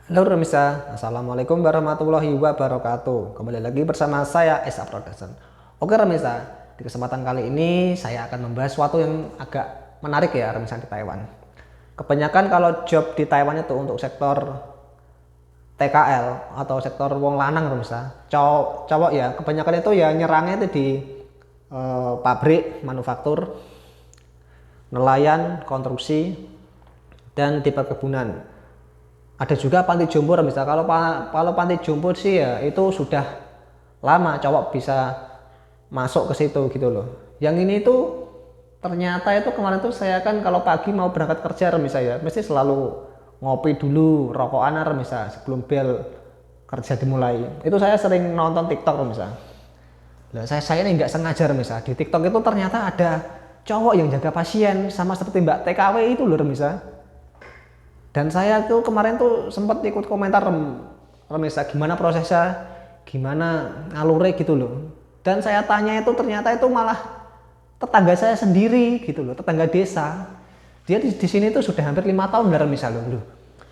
Halo Remisa, Assalamualaikum warahmatullahi wabarakatuh. Kembali lagi bersama saya Esa Production. Oke Remisa, di kesempatan kali ini saya akan membahas sesuatu yang agak menarik ya Remisa di Taiwan. Kebanyakan kalau job di Taiwan itu untuk sektor TKL atau sektor wong lanang Remisa, cowok ya, kebanyakan itu ya nyerangnya itu di pabrik, manufaktur, nelayan, konstruksi, dan di perkebunan. Ada juga panti jompo misal kalau panti jompo sih ya itu sudah lama cowok bisa masuk ke situ gitu loh. Yang ini tuh ternyata itu kemarin tuh saya kan kalau pagi mau berangkat kerja misalnya mesti selalu ngopi dulu rokokan misal sebelum bel kerja dimulai. Itu saya sering nonton TikTok misal. Lah saya ini nggak sengaja misal di TikTok itu ternyata ada cowok yang jaga pasien sama seperti Mbak TKW itu loh misal. Dan saya tuh kemarin tuh sempat ikut komentar Remisa gimana prosesnya, gimana ngalure gitu loh. Dan saya tanya itu ternyata itu malah tetangga saya sendiri gitu loh, tetangga desa. Dia di sini tuh sudah hampir 5 tahun dari Remisa loh.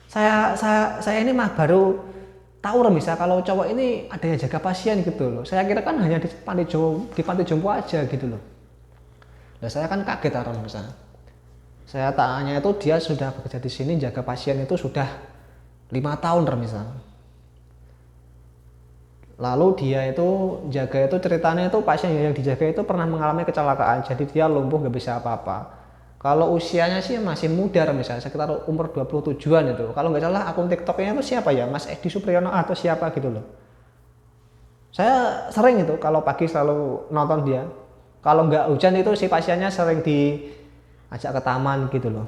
Saya ini mah baru tahu Remisa kalau cowok ini ada yang jaga pasien gitu loh. Saya kira kan hanya di panti jompo aja gitu loh. Nah saya kan kaget Remisa. Saya tanya itu dia sudah bekerja di sini jaga pasien itu sudah 5 tahun misal. Lalu dia itu jaga itu ceritanya itu pasien yang dijaga itu pernah mengalami kecelakaan jadi dia lumpuh gak bisa apa-apa. Kalau usianya sih masih muda misalnya sekitar umur 27-an itu. Kalau nggak salah akun TikToknya itu siapa ya? Mas Edi Supriyono atau siapa gitu loh. Saya sering itu kalau pagi selalu nonton dia. Kalau nggak hujan itu si pasiennya sering diajak ke taman gitu loh.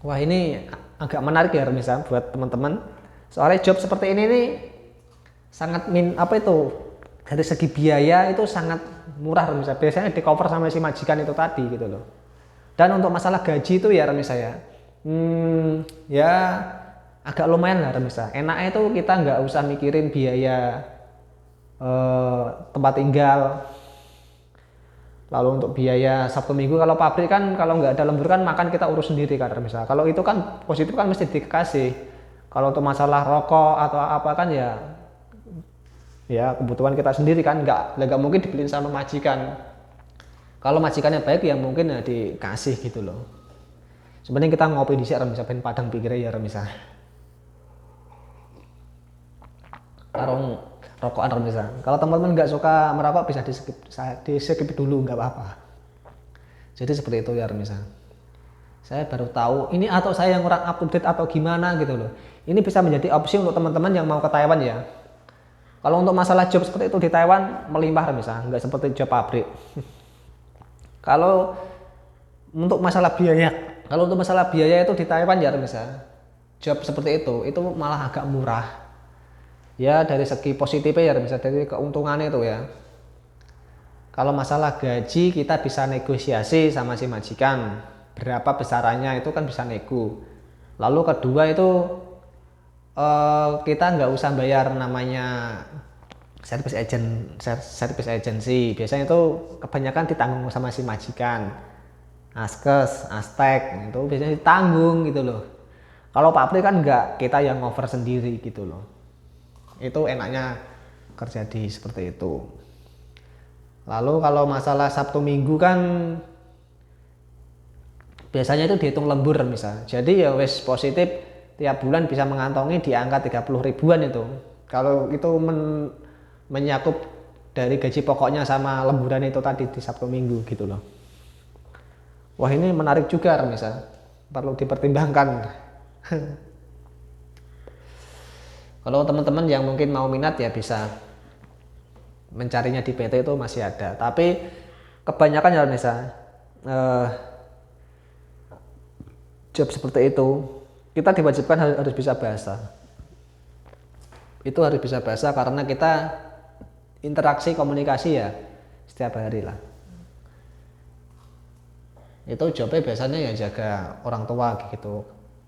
Wah ini agak menarik ya misalnya buat teman-teman. Soalnya job seperti ini nih sangat apa itu dari segi biaya itu sangat murah misalnya. Biasanya di cover sama si majikan itu tadi gitu loh. Dan untuk masalah gaji itu ya remis saya, ya agak lumayan lah remis saya. Enaknya itu kita nggak usah mikirin biaya tempat tinggal. Lalu untuk biaya Sabtu Minggu kalau pabrik kan kalau nggak ada lembur kan makan kita urus sendiri kan misalnya. Kalau itu kan positif kan mesti dikasih. Kalau untuk masalah rokok atau apa kan ya kebutuhan kita sendiri kan nggak mungkin dibeliin sama majikan. Kalau majikannya baik ya mungkin ya dikasih gitu loh. Sebenarnya kita ngopi di sini misalnya padang pikirnya ya misalnya. Tarung rokokan misalnya. Kalau teman-teman nggak suka merokok bisa di skip dulu nggak apa-apa. Jadi seperti itu ya misalnya. Saya baru tahu ini atau saya yang kurang up to date atau gimana gitu loh. Ini bisa menjadi opsi untuk teman-teman yang mau ke Taiwan ya. Kalau untuk masalah job seperti itu di Taiwan melimpah misalnya, nggak seperti job pabrik. Kalau untuk masalah biaya, kalau untuk masalah biaya itu di Taiwan ya misalnya, job seperti itu malah agak murah. Ya dari segi positifnya ya misalnya dari keuntungannya itu ya. Kalau masalah gaji kita bisa negosiasi sama si majikan berapa besarannya itu kan bisa nego. Lalu kedua itu kita nggak usah bayar namanya service agency. Biasanya itu kebanyakan ditanggung sama si majikan. Askes, Astek itu biasanya ditanggung gitu loh. Kalau pabrik kan nggak, kita yang over sendiri gitu loh. Itu enaknya kerja di seperti itu. Lalu kalau masalah Sabtu Minggu kan biasanya itu dihitung lembur misal. Jadi ya wes positif tiap bulan bisa mengantongi di angka 30 ribuan itu. Kalau itu menyakup dari gaji pokoknya sama lemburan itu tadi di Sabtu Minggu gitu loh. Wah ini menarik juga misal. Perlu dipertimbangkan. Kalau teman-teman yang mungkin mau minat ya bisa mencarinya di PT itu masih ada. Tapi kebanyakan ya misal job seperti itu kita diwajibkan harus bisa bahasa. Itu harus bisa bahasa karena kita interaksi komunikasi ya setiap hari lah. Itu jobnya biasanya ya jaga orang tua gitu.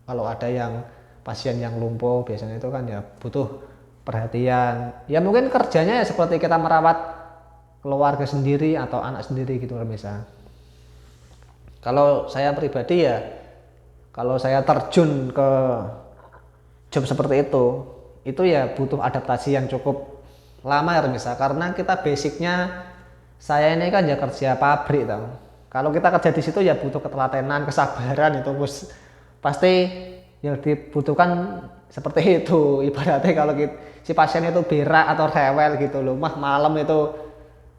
Kalau ada yang pasien yang lumpuh biasanya itu kan ya butuh perhatian. Ya mungkin kerjanya ya seperti kita merawat keluarga sendiri atau anak sendiri gitu misalnya. Kalau saya pribadi ya kalau saya terjun ke job seperti itu ya butuh adaptasi yang cukup lama ya misal, karena kita basicnya saya ini kan ya kerja pabrik tau. Kalau kita kerja di situ ya butuh ketelatenan, kesabaran itu bos. Pasti yang dibutuhkan seperti itu. Ibaratnya kalau si pasien itu berak atau rewel gitu loh, mah malam itu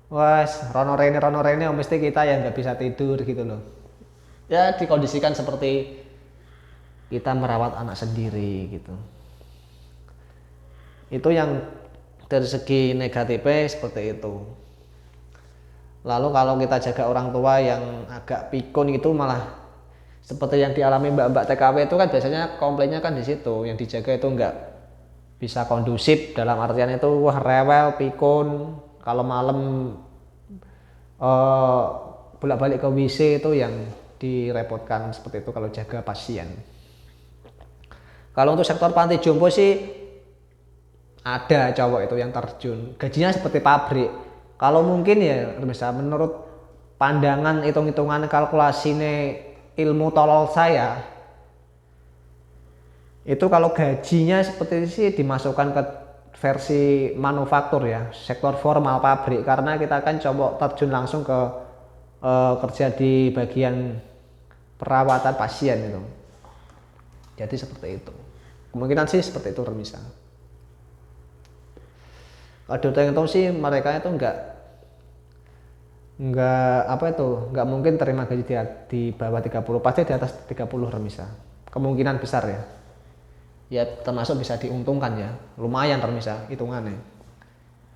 wes rono rene mesti kita ya nggak bisa tidur gitu loh. Ya dikondisikan seperti kita merawat anak sendiri gitu. Itu yang dari segi negatifnya seperti itu. Lalu kalau kita jaga orang tua yang agak pikun itu malah seperti yang dialami mbak-mbak TKW itu kan biasanya komplainnya kan di situ, yang dijaga itu enggak bisa kondusif, dalam artian itu wah rewel, pikun, kalau malam bolak-balik ke WC itu yang direpotkan seperti itu kalau jaga pasien. Kalau untuk sektor panti jompo sih ada cowok itu yang terjun, gajinya seperti pabrik. Kalau mungkin ya bisa menurut pandangan hitung-hitungan kalkulasi ilmu tolol saya, itu kalau gajinya seperti ini sih dimasukkan ke versi manufaktur ya, sektor formal pabrik, karena kita kan coba terjun langsung ke kerja di bagian perawatan pasien itu. Jadi seperti itu. Kemungkinan sih seperti itu misal. Kalau itu sih mereka itu enggak enggak mungkin terima gaji di bawah 30, pasti di atas 30 remisa. Kemungkinan besar ya. Ya termasuk bisa diuntungkan ya. Lumayan remisa hitungannya.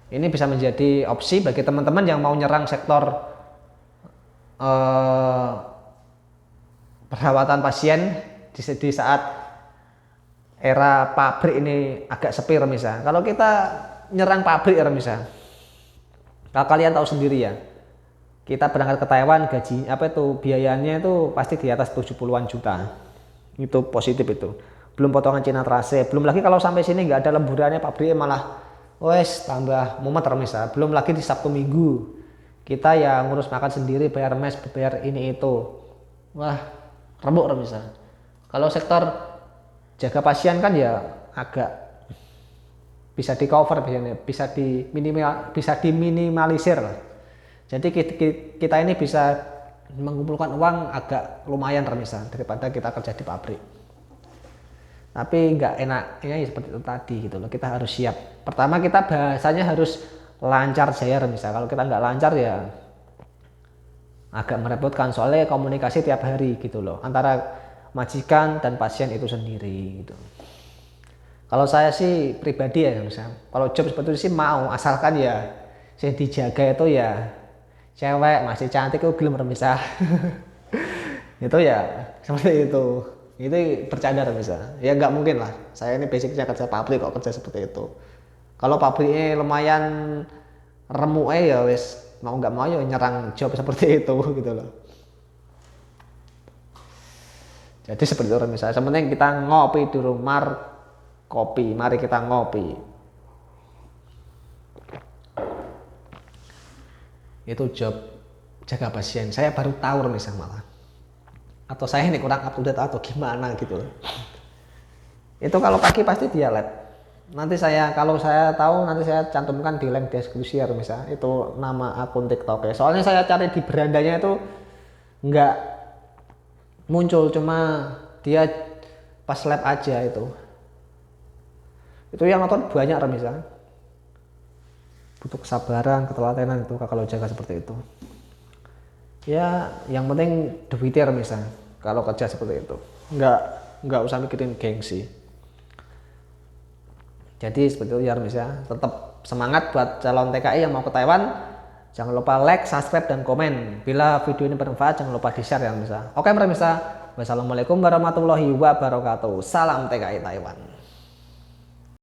Ini bisa menjadi opsi bagi teman-teman yang mau nyerang sektor perawatan pasien di saat era pabrik ini agak sepi remisa. Kalau kita nyerang pabrik ya misal. Kalau kalian tahu sendiri ya, kita berangkat ke Taiwan gaji biayanya itu pasti di atas 70-an juta. Itu positif itu. Belum potongan Cina trase, belum lagi kalau sampai sini nggak ada lemburannya, pabriknya malah wes tambah mumet misal. Belum lagi di Sabtu Minggu kita ya ngurus makan sendiri, bayar mes, bayar ini itu. Wah, remuk misal. Kalau sektor jaga pasien kan ya agak bisa di cover biasanya, bisa diminimalisir lah. Jadi kita ini bisa mengumpulkan uang agak lumayan misal daripada kita kerja di pabrik. Tapi nggak enaknya ya seperti itu tadi gitu loh. Kita harus siap. Pertama kita bahasanya harus lancar jaya misal. Kalau kita nggak lancar ya agak merepotkan, soalnya komunikasi tiap hari gitu loh antara majikan dan pasien itu sendiri gitu. Kalau saya sih pribadi ya misal, kalau job seperti itu sih mau, asalkan ya yang dijaga itu ya cewek masih cantik itu gelem misal. Itu ya seperti itu. Itu bercanda misal. Ya nggak mungkin lah. Saya ini basicnya kerja pabrik kok kerja seperti itu. Kalau pabriknya lumayan remuk ya wes mau nggak mau ya nyerang job seperti itu gitu loh. Jadi seperti itu misalnya. Sebenarnya kita ngopi di rumah. Kopi, mari kita ngopi. Itu job jaga pasien. Saya baru tahu misalnya malah. Atau saya ini kurang up to date atau gimana gitu. Itu kalau pagi pasti dia lab. Nanti kalau saya tahu nanti saya cantumkan di link deskripsi ya misalnya. Itu nama akun TikTok ya. Soalnya saya cari di berandanya itu nggak muncul, cuma dia pas lab aja itu. Itu yang nonton banyak misalnya. Butuh kesabaran, ketelatenan itu kalau jaga seperti itu. Ya, yang penting duitnya misalnya. Kalau kerja seperti itu, nggak usah mikirin gengsi. Jadi seperti itu ya misalnya. Tetap semangat buat calon TKI yang mau ke Taiwan. Jangan lupa like, subscribe, dan komen. Bila video ini bermanfaat, jangan lupa di-share ya misalnya. Oke, misalnya. Wassalamualaikum warahmatullahi wabarakatuh. Salam TKI Taiwan.